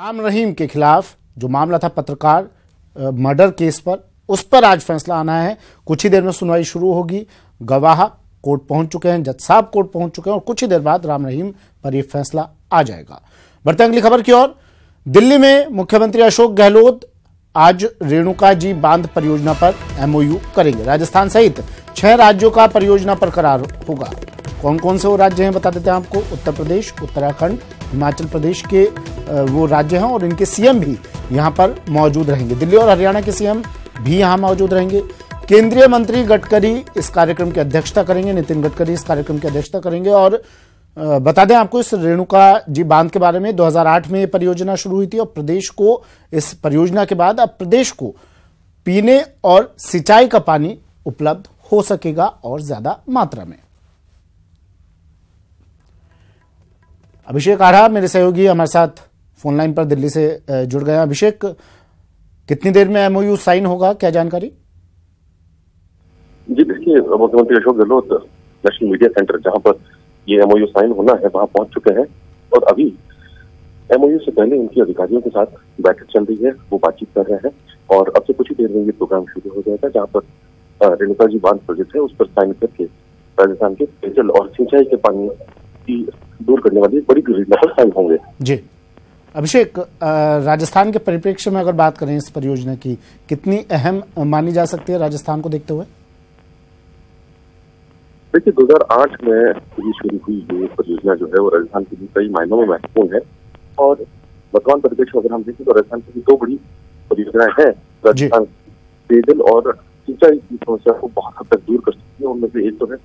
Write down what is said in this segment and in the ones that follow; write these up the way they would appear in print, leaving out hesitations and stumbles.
राम रहीम के खिलाफ जो मामला था पत्रकार मर्डर केस पर, उस पर आज फैसला आना है। कुछ ही देर में सुनवाई शुरू होगी। गवाह कोर्ट पहुंच चुके हैं, जज साहब कोर्ट पहुंच चुके हैं और कुछ ही देर बाद राम रहीम पर यह फैसला आ जाएगा। बढ़ते अगली खबर की ओर। दिल्ली में मुख्यमंत्री अशोक गहलोत आज रेणुका जी बांध परियोजना पर एमओयू करेंगे। राजस्थान सहित 6 राज्यों का परियोजना पर करार होगा। कौन कौन से वो राज्य हैं बता देते हैं आपको। उत्तर प्रदेश, उत्तराखंड, हिमाचल प्रदेश के वो राज्य हैं और इनके सीएम भी यहां पर मौजूद रहेंगे। दिल्ली और हरियाणा के सीएम भी यहां मौजूद रहेंगे। केंद्रीय मंत्री गडकरी इस कार्यक्रम की अध्यक्षता करेंगे। नितिन गडकरी इस कार्यक्रम की अध्यक्षता करेंगे। और बता दें आपको इस रेणुका जी बांध के बारे में, 2008 में ये परियोजना शुरू हुई थी और प्रदेश को इस परियोजना के बाद अब प्रदेश को पीने और सिंचाई का पानी उपलब्ध हो सकेगा और ज्यादा मात्रा में। अभिषेक आढ़ा मेरे सहयोगी हमारे साथ फोन लाइन पर दिल्ली से जुड़ गए हैं। अभिषेक, कितनी देर में एमओयू साइन होगा, क्या जानकारी? जी देखिए, मुख्यमंत्री Ashok Gehlot national media centre जहां पर ये एमओयू साइन होना है वहां पहुंच चुके हैं और अभी एमओयू से पहले उनकी अधिकारियों के साथ बैठक चल रही है, वो बातचीत कर रहे हैं और अब से कुछ ही देर में ये प्रोग्राम शुरू हो जाएगा जहां पर रेणुका जी बांध प्रोजेक्ट है उस पर साइन करके राजस्थान के पेयजल और सिंचाई के पानी की दूर करने वाली बड़ी परियोजना पर साइन होंगे। जी अभिषेक, राजस्थान के परिप्रेक्ष्य में अगर बात करें इस परियोजना की, कितनी अहम मानी जा सकती है राजस्थान को देखते हुए? देखिए, 2008 में शुरू हुई ये परियोजना जो है वो राजस्थान के लिए कई मायनों में महत्वपूर्ण है और वर्तमान परिप्रेक्ष्य अगर हम देखें तो राजस्थान की 2 बड़ी परियोजनाएं हैं। राजस्थान पेयजल और सिंचाई की समस्या को बहुत हद तक दूर कर सकती है। उनमें से एक तो है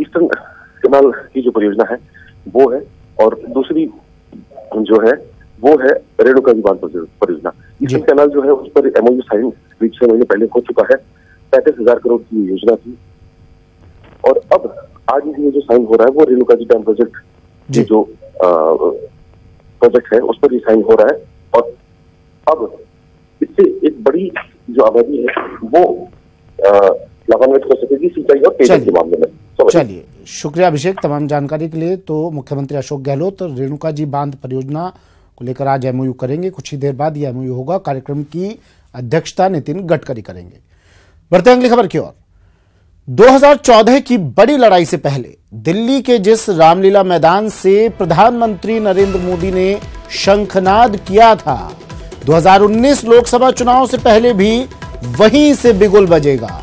ईस्टर्न कैनाल की जो परियोजना है वो है और दूसरी जो है वो है रेणुका जी बांध परियोजना। ईस्टर्न कैनाल जो है उस पर एमओयू साइन 6 महीने पहले हो चुका है। 35,000 करोड़ की योजना थी और अब आज ये जो साइन हो रहा है वो रेणुका जी डैम प्रोजेक्ट जो प्रोजेक्ट है उस पर ही साइन हो रहा है और अब इससे एक बड़ी जो आबादी है वो लाभान्वित हो सकेगी सिंचाई और पेयजल के मामले में। चलिए, शुक्रिया अभिषेक तमाम जानकारी के लिए। तो मुख्यमंत्री अशोक गहलोत रेणुका जी बांध परियोजना को लेकर आज एमओयू करेंगे। कुछ ही देर बाद यह एमओयू होगा। कार्यक्रम की अध्यक्षता नितिन गडकरी करेंगे। बढ़ते अगली खबर की ओर। 2014 की बड़ी लड़ाई से पहले दिल्ली के जिस रामलीला मैदान से प्रधानमंत्री नरेंद्र मोदी ने शंखनाद किया था, 2019 लोकसभा चुनाव से पहले भी वहीं से बिगुल बजेगा।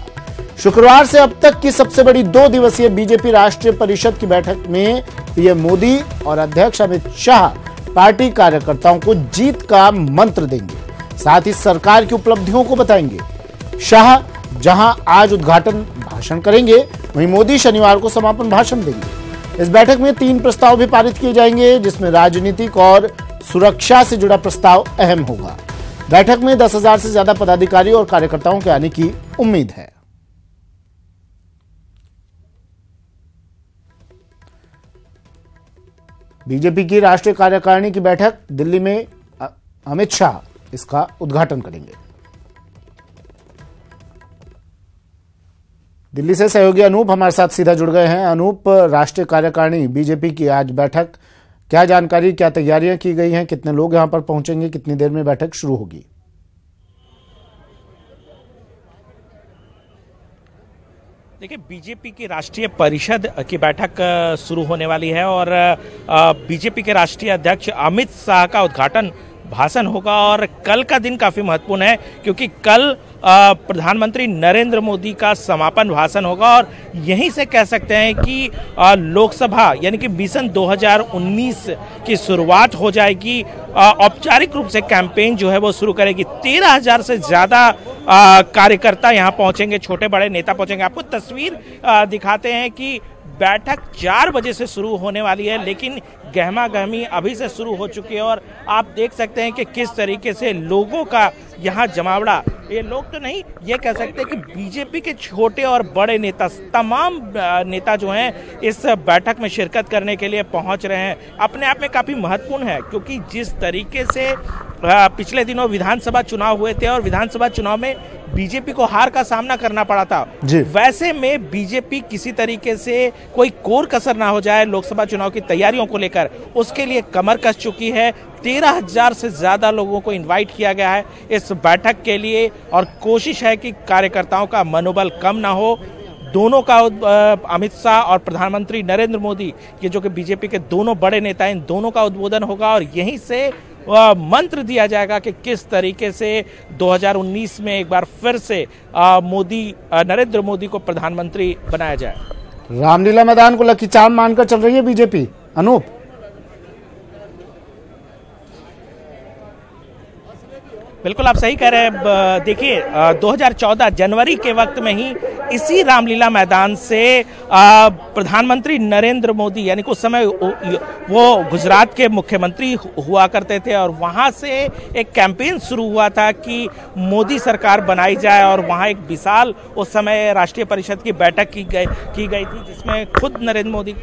शुक्रवार से अब तक की सबसे बड़ी 2 दिवसीय बीजेपी राष्ट्रीय परिषद की बैठक में पीएम मोदी और अध्यक्ष अमित शाह पार्टी कार्यकर्ताओं को जीत का मंत्र देंगे, साथ ही सरकार की उपलब्धियों को बताएंगे। शाह जहां आज उद्घाटन भाषण करेंगे, वहीं मोदी शनिवार को समापन भाषण देंगे। इस बैठक में 3 प्रस्ताव भी पारित किए जाएंगे, जिसमें राजनीतिक और सुरक्षा से जुड़ा प्रस्ताव अहम होगा। बैठक में 10,000 से ज्यादा पदाधिकारी और कार्यकर्ताओं के आने की उम्मीद है। बीजेपी की राष्ट्रीय कार्यकारिणी की बैठक दिल्ली में, अमित शाह इसका उद्घाटन करेंगे। दिल्ली से सहयोगी अनूप हमारे साथ सीधा जुड़ गए हैं। अनूप, राष्ट्रीय कार्यकारिणी बीजेपी की आज बैठक, क्या जानकारी, क्या तैयारियां की गई हैं, कितने लोग यहां पर पहुंचेंगे, कितनी देर में बैठक शुरू होगी? देखिए, बीजेपी की राष्ट्रीय परिषद की बैठक शुरू होने वाली है और बीजेपी के राष्ट्रीय अध्यक्ष अमित शाह का उद्घाटन भाषण होगा और कल का दिन काफी महत्वपूर्ण है क्योंकि कल प्रधानमंत्री नरेंद्र मोदी का समापन भाषण होगा और यहीं से कह सकते हैं कि लोकसभा यानी कि मिशन 2019 की शुरुआत हो जाएगी। औपचारिक रूप से कैंपेन जो है वो शुरू करेगी। 13,000 से ज्यादा कार्यकर्ता यहां पहुंचेंगे, छोटे बड़े नेता पहुंचेंगे। आपको तस्वीर दिखाते हैं कि बैठक 4 बजे से शुरू होने वाली है, लेकिन गहमा गहमी अभी से शुरू हो चुकी है और आप देख सकते हैं कि किस तरीके से लोगों का यहाँ जमावड़ा ये लोग तो नहीं ये कह सकते कि बीजेपी के छोटे और बड़े नेता, तमाम नेता जो हैं इस बैठक में शिरकत करने के लिए पहुंच रहे हैं। अपने आप में काफी महत्वपूर्ण है, क्योंकि जिस तरीके से पिछले दिनों विधानसभा चुनाव हुए थे और विधानसभा चुनाव में बीजेपी को हार का सामना करना पड़ा था, वैसे में बीजेपी किसी तरीके से कोई कोर कसर ना हो जाए लोकसभा चुनाव की तैयारियों को लेकर, उसके लिए कमर कस चुकी है। 13,000 से ज्यादा लोगों को इनवाइट किया गया है इस बैठक के लिए और कोशिश है कि कार्यकर्ताओं का मनोबल कम ना हो। दोनों का अमित शाह और प्रधानमंत्री नरेंद्र मोदी, ये जो कि बीजेपी के दोनों बड़े नेता हैं, इन दोनों का उद्बोधन होगा और यहीं से मंत्र दिया जाएगा कि किस तरीके से 2019 में एक बार फिर से नरेंद्र मोदी को प्रधानमंत्री बनाया जाए। रामलीला मैदान को लकी चार्म मानकर चल रही है बीजेपी। अनूप, बिल्कुल आप सही कह रहे हैं। देखिए 2014 जनवरी के वक्त में ही इसी रामलीला मैदान से प्रधानमंत्री नरेंद्र मोदी, यानी कि उस समय वो गुजरात के मुख्यमंत्री हुआ करते थे, और वहां से एक कैंपेन शुरू हुआ था कि मोदी सरकार बनाई जाए। और वहां एक विशाल उस समय राष्ट्रीय परिषद की बैठक की गई थी, जिसमें खुद नरेंद्र मोदी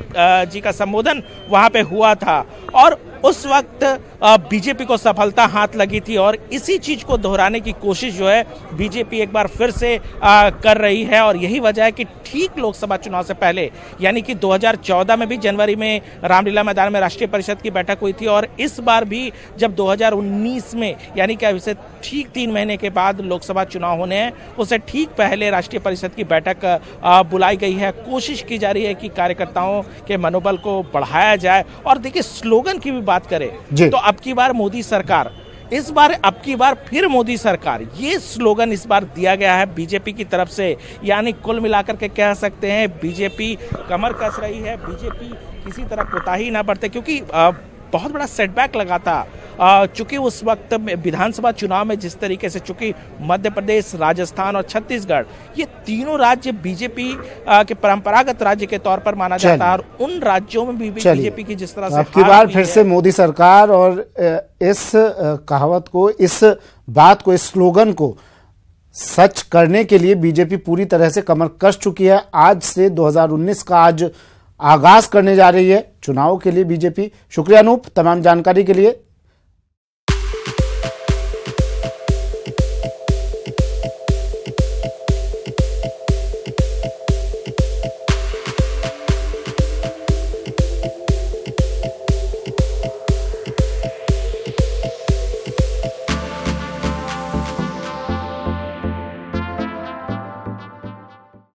जी का संबोधन वहां पे हुआ था। और उस वक्त बीजेपी को सफलता हाथ लगी थी और इसी चीज को दोहराने की कोशिश जो है बीजेपी एक बार फिर से कर रही है। और यही वजह है कि ठीक लोकसभा चुनाव से पहले, यानी कि 2014 में भी जनवरी में रामलीला मैदान में राष्ट्रीय परिषद की बैठक हुई थी, और इस बार भी जब 2019 में, यानी कि अभी से ठीक 3 महीने के बाद लोकसभा चुनाव होने हैं, उससे ठीक पहले राष्ट्रीय परिषद की बैठक बुलाई गई है। कोशिश की जा रही है कि कार्यकर्ताओं के मनोबल को बढ़ाया जाए। और देखिए स्लोगन की भी बात करें तो अब की बार मोदी सरकार, इस बार अब की बार फिर मोदी सरकार, ये स्लोगन इस बार दिया गया है बीजेपी की तरफ से। यानी कुल मिलाकर के कह सकते हैं बीजेपी कमर कस रही है, बीजेपी किसी तरह कोताही ना बरते, क्योंकि बहुत बड़ा सेटबैक लगा था। चूंकि उस वक्त विधानसभा चुनाव में जिस तरीके से, चूंकि मध्य प्रदेश, राजस्थान और छत्तीसगढ़, ये तीनों राज्य बीजेपी के परंपरागत राज्य के तौर पर माना जाता है, और उन राज्यों में भी बीजेपी की जिस तरह से अब की बार फिर से मोदी सरकार, और इस कहावत को, इस बात को, इस स्लोगन को सच करने के लिए बीजेपी पूरी तरह से कमर कस चुकी है। आज से 2019 का आज आगाज करने जा रही है चुनाव के लिए बीजेपी। शुक्रिया अनूप तमाम जानकारी के लिए।